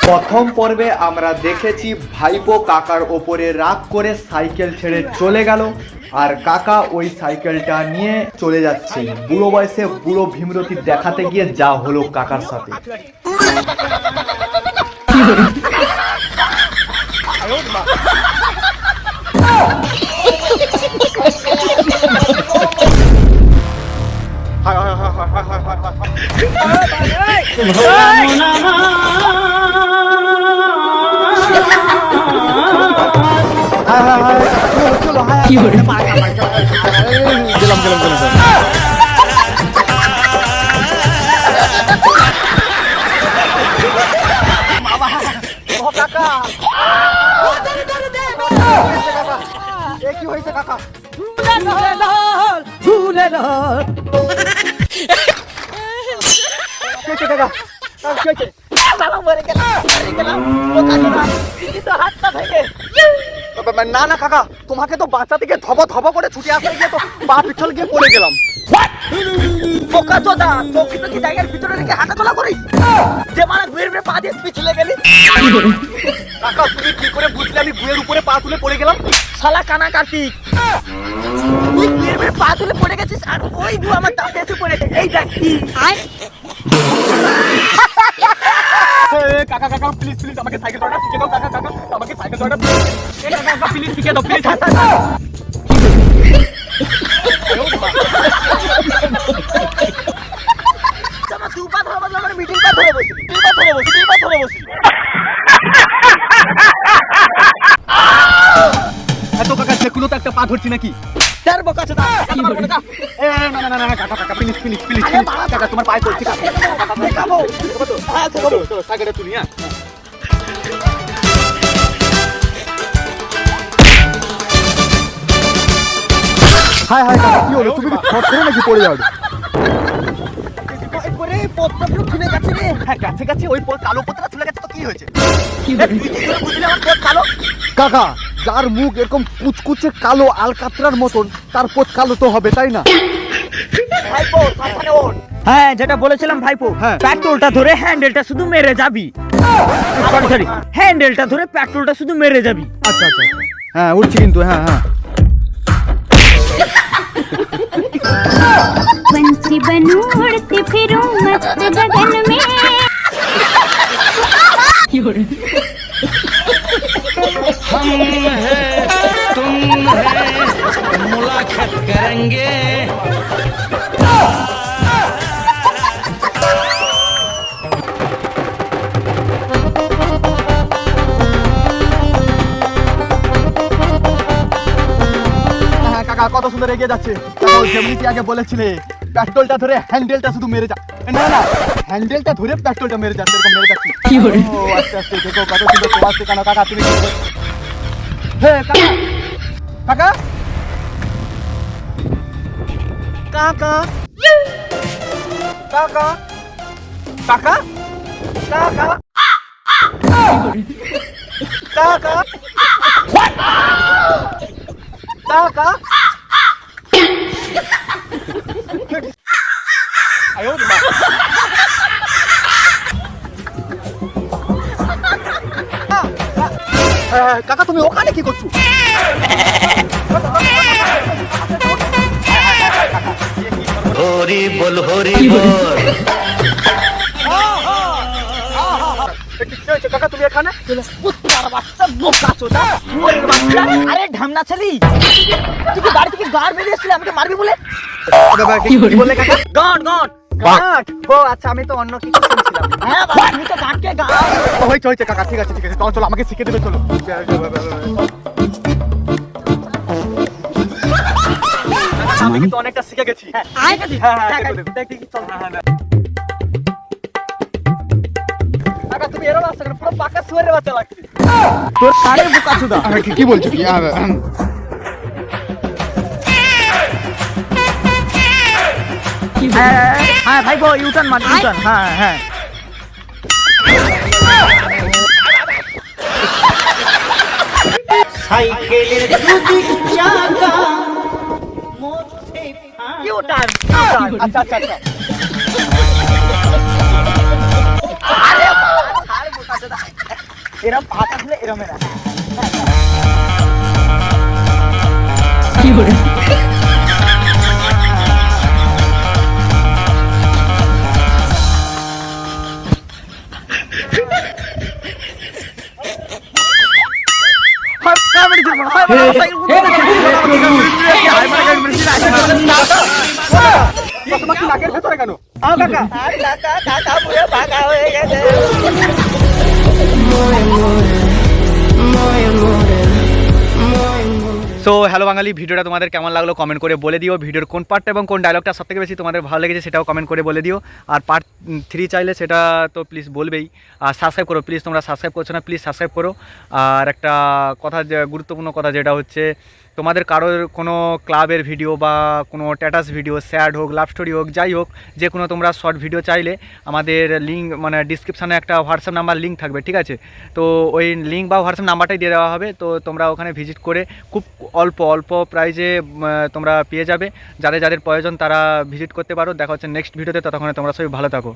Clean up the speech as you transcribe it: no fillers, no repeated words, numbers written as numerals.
প্রথম পর্বে আমরা দেখেছি ভাইপো কাকার ওপরে রাগ করে সাইকেল ছেড়ে চলে গেল, আর কাকা ওই সাইকেলটা নিয়ে চলে যাচ্ছে। বুড়ো বয়সে বুড়ো ভীমরতি দেখাতে গিয়ে যা হলো কাকার সাথে। কি হয়েছে কাকা? না না কাকা, তোমাকে তো বাচ্চা থেকে ধব ধব করে ছুটে আসতে গিয়ে তো পা পিছল গিয়ে পড়ে গেলাম। বোকা চোদা, চোখে তো কি জায়গার ভিতরে রেখে হাঁটাচলা করিস যে মানে গুয়ের উপরে পা দিয়ে পিছলে গেলি। কাকা তুমি কি করে বুঝলে আমি গুয়ের উপরে পা তুলে পড়ে গেলাম? শালা কানা কার্তিক, তুই গুয়ের উপরে পা তুলে পড়ে গেছিস আর ওই গু আমার দাঁতে এসে পড়েছে। এই দেখ কি কাকা কাকা প্লিজ প্লিজ আমাকে সাইকেল চালানো শিখে দাও। কাকা কাকা আমাকে সাইকেল চালানো প্লিজ শিখে দাও প্লিজ। এত কাকা যেগুলো তো একটা পা ধরছি নাকি? তোমার পায়ে পড়ছি সাইকেলটা তুলি। হায় হায় কাকা কি হলো? তুমি ফট করে নাকি পড়ে যাবে? কাকা যার মুখ এরকম কুচকুচে কালো আলকাতরার মতন, তার পথ কালো তো হবে তাই না? হ্যাঁ যেটা বলেছিলাম ভাইপো, পেট্রোলটা ধরে হ্যান্ডেলটা শুধু মেরে যাবি। সরি হ্যান্ডেলটা ধরে পেট্রোলটা শুধু মেরে যাবি। আচ্ছা আচ্ছা হ্যাঁ উঠছি কিন্তু। হ্যাঁ হ্যাঁ पंछी बनूं उड़ती फिरूं मस्त गगन में। हम हैं तुम हैं मुलाकात करेंगे। কাকা কত সুন্দর এগিয়ে যাচ্ছে। যেমনি আগে বলেছিলে পেট্রোলটা ধরে হ্যান্ডেলটা শুধু মেরে যা। না না হ্যান্ডেলটা ধরে পেট্রোলটা মেরে যাচ্ছে, এরকম মেরে যাচ্ছি। ও আস্তে আস্তে দেখো কত সুন্দর তোমার কেন কাকা তুমি কি? হে কাকা কাকা কাকা কাকা কাকা কাকা কাকা কাকা কাকা তুমি ওখানে কি করছো? হরি বল হরি বল। কাকা তুমি এখানে? আরে ঢামনা ছেলি, তুই কি বাড়ি থেকে গাড় বেরিয়েছিলি আমাকে মারবি বলে? বলে কাকা গান গান গাঁট। ও আচ্ছা আমি তো অন্য কিছু শুনছিলাম। হ্যাঁ বাবা তুমি তো গাঁটকে গান। হয়েছে হয়েছে কাকা ঠিক আছে ঠিক আছে চলো চলো আমাকে শিখে দেবে চলো। আমি কিন্তু অনেকটা শিখে গেছি। আয় গেছি। হ্যাঁ দেখি চল। কাকা তুমি এরকম আসছো কেন? পুরো পাকা শুয়ারের বাচ্চা লাগছে। তোর কারে বোকাচোদা। কি বলছো কি? হ্যাঁ ভাইপো ইউটার্ন মার ইউটার্ন। হ্যাঁ হ্যাঁ সাইকেলের দুদিক চাকা মধ্যে ইউটার্ন। আচ্ছা আচ্ছা আচ্ছা এরম পাটা দিলে এরম এরা তোমাকে নাকের ভেতরে কেন সো হ্যালো বাঙালি, ভিডিওটা তোমাদের কেমন লাগলো কমেন্ট করে বলে দিও। ভিডিওর কোন পার্টটা এবং কোন ডায়লগটা সবথেকে বেশি তোমাদের ভালো লেগেছে সেটাও কমেন্ট করে বলে দিও। আর পার্ট 3 চাইলে সেটা তো প্লিজ বলবেই। আর সাবস্ক্রাইব করো প্লিজ, তোমরা সাবস্ক্রাইব করছো না, প্লিজ সাবস্ক্রাইব করো। আর একটা কথা, গুরুত্বপূর্ণ কথা, যেটা হচ্ছে তোমাদের কারোর কোনো ক্লাবের ভিডিও বা কোনো স্ট্যাটাস ভিডিও, স্যাড হোক, লাভ স্টোরি হোক, যাই হোক, যে কোনো তোমরা শর্ট ভিডিও চাইলে আমাদের লিঙ্ক মানে ডিসক্রিপশানে একটা হোয়াটসঅ্যাপ নাম্বার লিঙ্ক থাকবে, ঠিক আছে? তো ওই লিঙ্ক বা হোয়াটসঅ্যাপ নাম্বারটাই দিয়ে দেওয়া হবে। তো তোমরা ওখানে ভিজিট করে খুব অল্প প্রাইজে তোমরা পেয়ে যাবে। যাদের যাদের প্রয়োজন তারা ভিজিট করতে পারো। দেখা হচ্ছে নেক্সট ভিডিওতে, ততক্ষণে তোমরা সবাই ভালো থাকো।